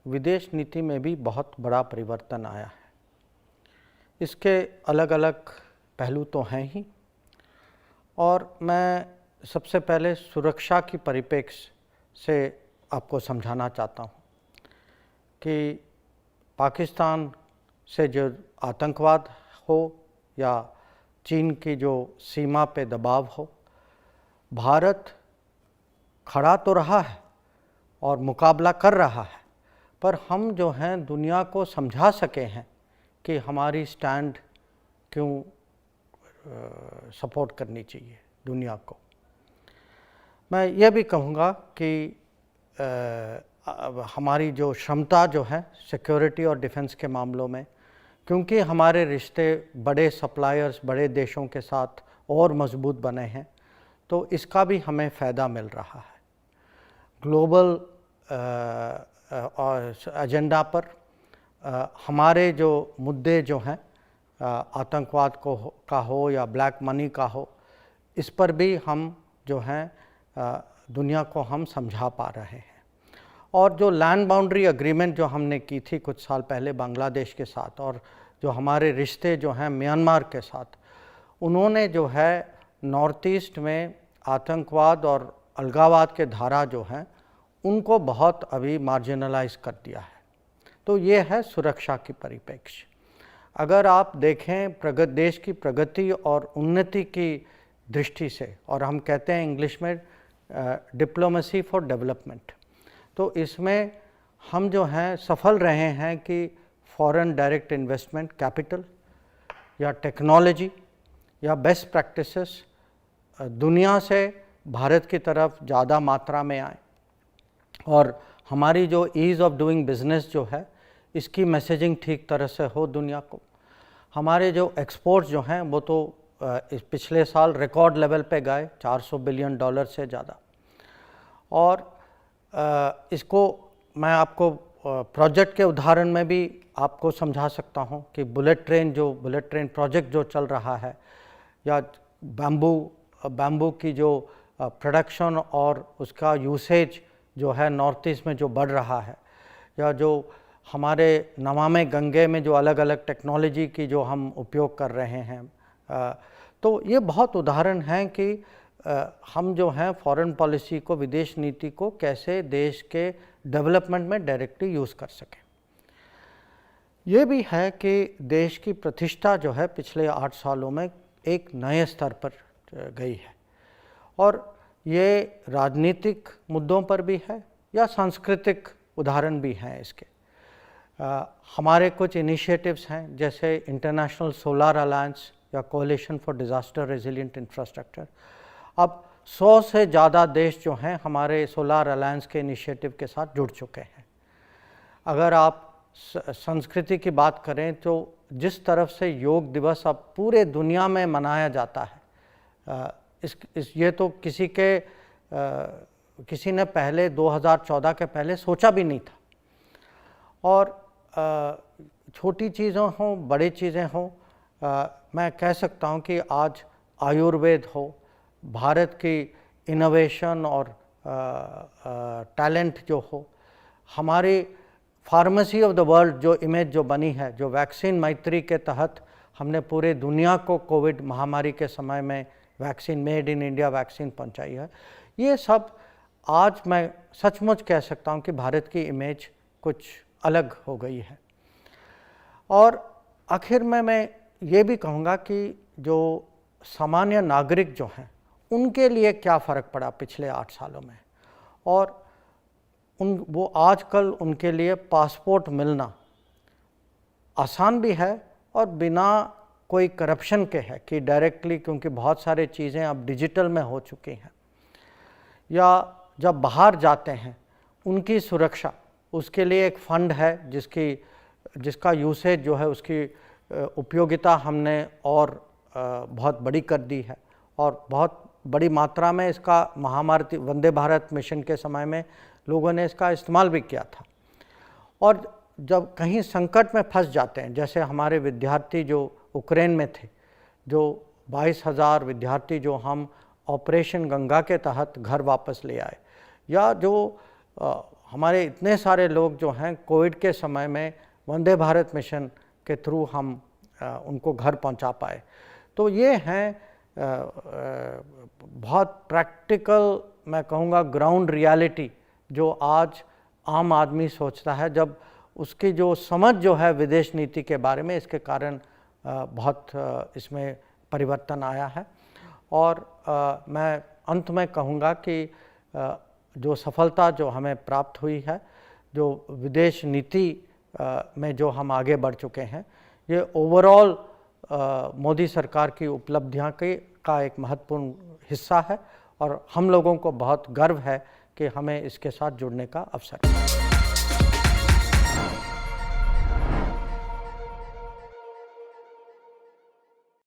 विदेश नीति में भी बहुत बड़ा परिवर्तन आया है। इसके अलग अलग पहलू तो हैं ही, और मैं सबसे पहले सुरक्षा की परिप्रेक्ष्य से आपको समझाना चाहता हूँ कि पाकिस्तान से जो आतंकवाद हो या चीन की जो सीमा पे दबाव हो, भारत खड़ा तो रहा है और मुकाबला कर रहा है, पर हम जो हैं दुनिया को समझा सके हैं कि हमारी स्टैंड क्यों सपोर्ट करनी चाहिए दुनिया को। मैं ये भी कहूँगा कि हमारी जो क्षमता जो है सिक्योरिटी और डिफेंस के मामलों में, क्योंकि हमारे रिश्ते बड़े सप्लायर्स, बड़े देशों के साथ और मजबूत बने हैं, तो इसका भी हमें फ़ायदा मिल रहा है। ग्लोबल एजेंडा पर हमारे जो मुद्दे जो हैं आतंकवाद का हो या ब्लैक मनी का हो, इस पर भी हम जो हैं दुनिया को हम समझा पा रहे हैं। और जो लैंड बाउंड्री एग्रीमेंट जो हमने की थी कुछ साल पहले बांग्लादेश के साथ, और जो हमारे रिश्ते जो हैं म्यांमार के साथ, उन्होंने जो है नॉर्थ ईस्ट में आतंकवाद और अलगाववाद के धारा जो हैं उनको बहुत अभी मार्जिनलाइज कर दिया है। तो ये है सुरक्षा की परिप्रेक्ष्य। अगर आप देखें देश की प्रगति और उन्नति की दृष्टि से, और हम कहते हैं इंग्लिश में डिप्लोमेसी फॉर डेवलपमेंट, तो इसमें हम जो हैं सफल रहे हैं कि फॉरेन डायरेक्ट इन्वेस्टमेंट कैपिटल या टेक्नोलॉजी या बेस्ट प्रैक्टिसेस दुनिया से भारत की तरफ ज़्यादा मात्रा में आए, और हमारी जो ईज़ ऑफ डूइंग बिजनेस जो है इसकी मैसेजिंग ठीक तरह से हो दुनिया को। हमारे जो एक्सपोर्ट्स जो हैं वो तो इस पिछले साल रिकॉर्ड लेवल पे गए, $400 बिलियन से ज़्यादा। और इसको मैं आपको प्रोजेक्ट के उदाहरण में भी आपको समझा सकता हूँ कि बुलेट ट्रेन प्रोजेक्ट जो चल रहा है, या बैम्बू की जो प्रोडक्शन और उसका यूसेज जो है नॉर्थ ईस्ट में जो बढ़ रहा है, या जो हमारे नमामि गंगे में जो अलग अलग टेक्नोलॉजी की जो हम उपयोग कर रहे हैं, तो ये बहुत उदाहरण हैं कि हम जो हैं फॉरेन पॉलिसी को, विदेश नीति को कैसे देश के डेवलपमेंट में डायरेक्टली यूज़ कर सकें। ये भी है कि देश की प्रतिष्ठा जो है पिछले 8 सालों में एक नए स्तर पर गई है, और ये राजनीतिक मुद्दों पर भी है या सांस्कृतिक उदाहरण भी हैं इसके। हमारे कुछ इनिशिएटिव्स हैं जैसे इंटरनेशनल सोलर अलायंस या coalition for disaster resilient infrastructure. अब 100 से ज़्यादा देश जो हैं हमारे सोलर अलायंस के इनिशिएटिव के साथ जुड़ चुके हैं। अगर आप संस्कृति की बात करें तो जिस तरफ से योग दिवस अब पूरे दुनिया में मनाया जाता है, ये तो किसी ने पहले 2014 के पहले सोचा भी नहीं था। और छोटी चीज़ें हों, बड़ी चीज़ें हों, मैं कह सकता हूँ कि आज आयुर्वेद हो, भारत की इनोवेशन और टैलेंट जो हो, हमारी फार्मेसी ऑफ द वर्ल्ड जो इमेज जो बनी है, जो वैक्सीन मैत्री के तहत हमने पूरे दुनिया को कोविड महामारी के समय में vaccine, made in India vaccine पहुंचाई है, ये सब आज मैं सचमुच कह सकता हूं कि भारत की इमेज कुछ अलग हो गई है। और आखिर में मैं ये भी कहूँगा कि जो सामान्य नागरिक जो हैं उनके लिए क्या फ़र्क पड़ा पिछले 8 सालों में, और वो आजकल उनके लिए पासपोर्ट मिलना आसान भी है और बिना कोई करप्शन के है कि डायरेक्टली, क्योंकि बहुत सारी चीज़ें अब डिजिटल में हो चुकी हैं, या जब बाहर जाते हैं उनकी सुरक्षा, उसके लिए एक फ़ंड है जिसका यूसेज जो है, उसकी उपयोगिता हमने और बहुत बड़ी कर दी है, और बहुत बड़ी मात्रा में इसका महामारी वंदे भारत मिशन के समय में लोगों ने इसका इस्तेमाल भी किया था। और जब कहीं संकट में फंस जाते हैं, जैसे हमारे विद्यार्थी जो यूक्रेन में थे, जो 22,000 विद्यार्थी जो हम ऑपरेशन गंगा के तहत घर वापस ले आए, या जो हमारे इतने सारे लोग जो हैं कोविड के समय में वंदे भारत मिशन के थ्रू हम उनको घर पहुंचा पाए। तो ये हैं बहुत प्रैक्टिकल, मैं कहूँगा ग्राउंड रियलिटी, जो आज आम आदमी सोचता है, जब उसकी जो समझ जो है विदेश नीति के बारे में, इसके कारण बहुत इसमें परिवर्तन आया है। और मैं अंत में कहूँगा कि जो सफलता जो हमें प्राप्त हुई है, जो विदेश नीति में जो हम आगे बढ़ चुके हैं, ये ओवरऑल मोदी सरकार की उपलब्धियां का एक महत्वपूर्ण हिस्सा है और हम लोगों को बहुत गर्व है कि हमें इसके साथ जुड़ने का अवसर मिला।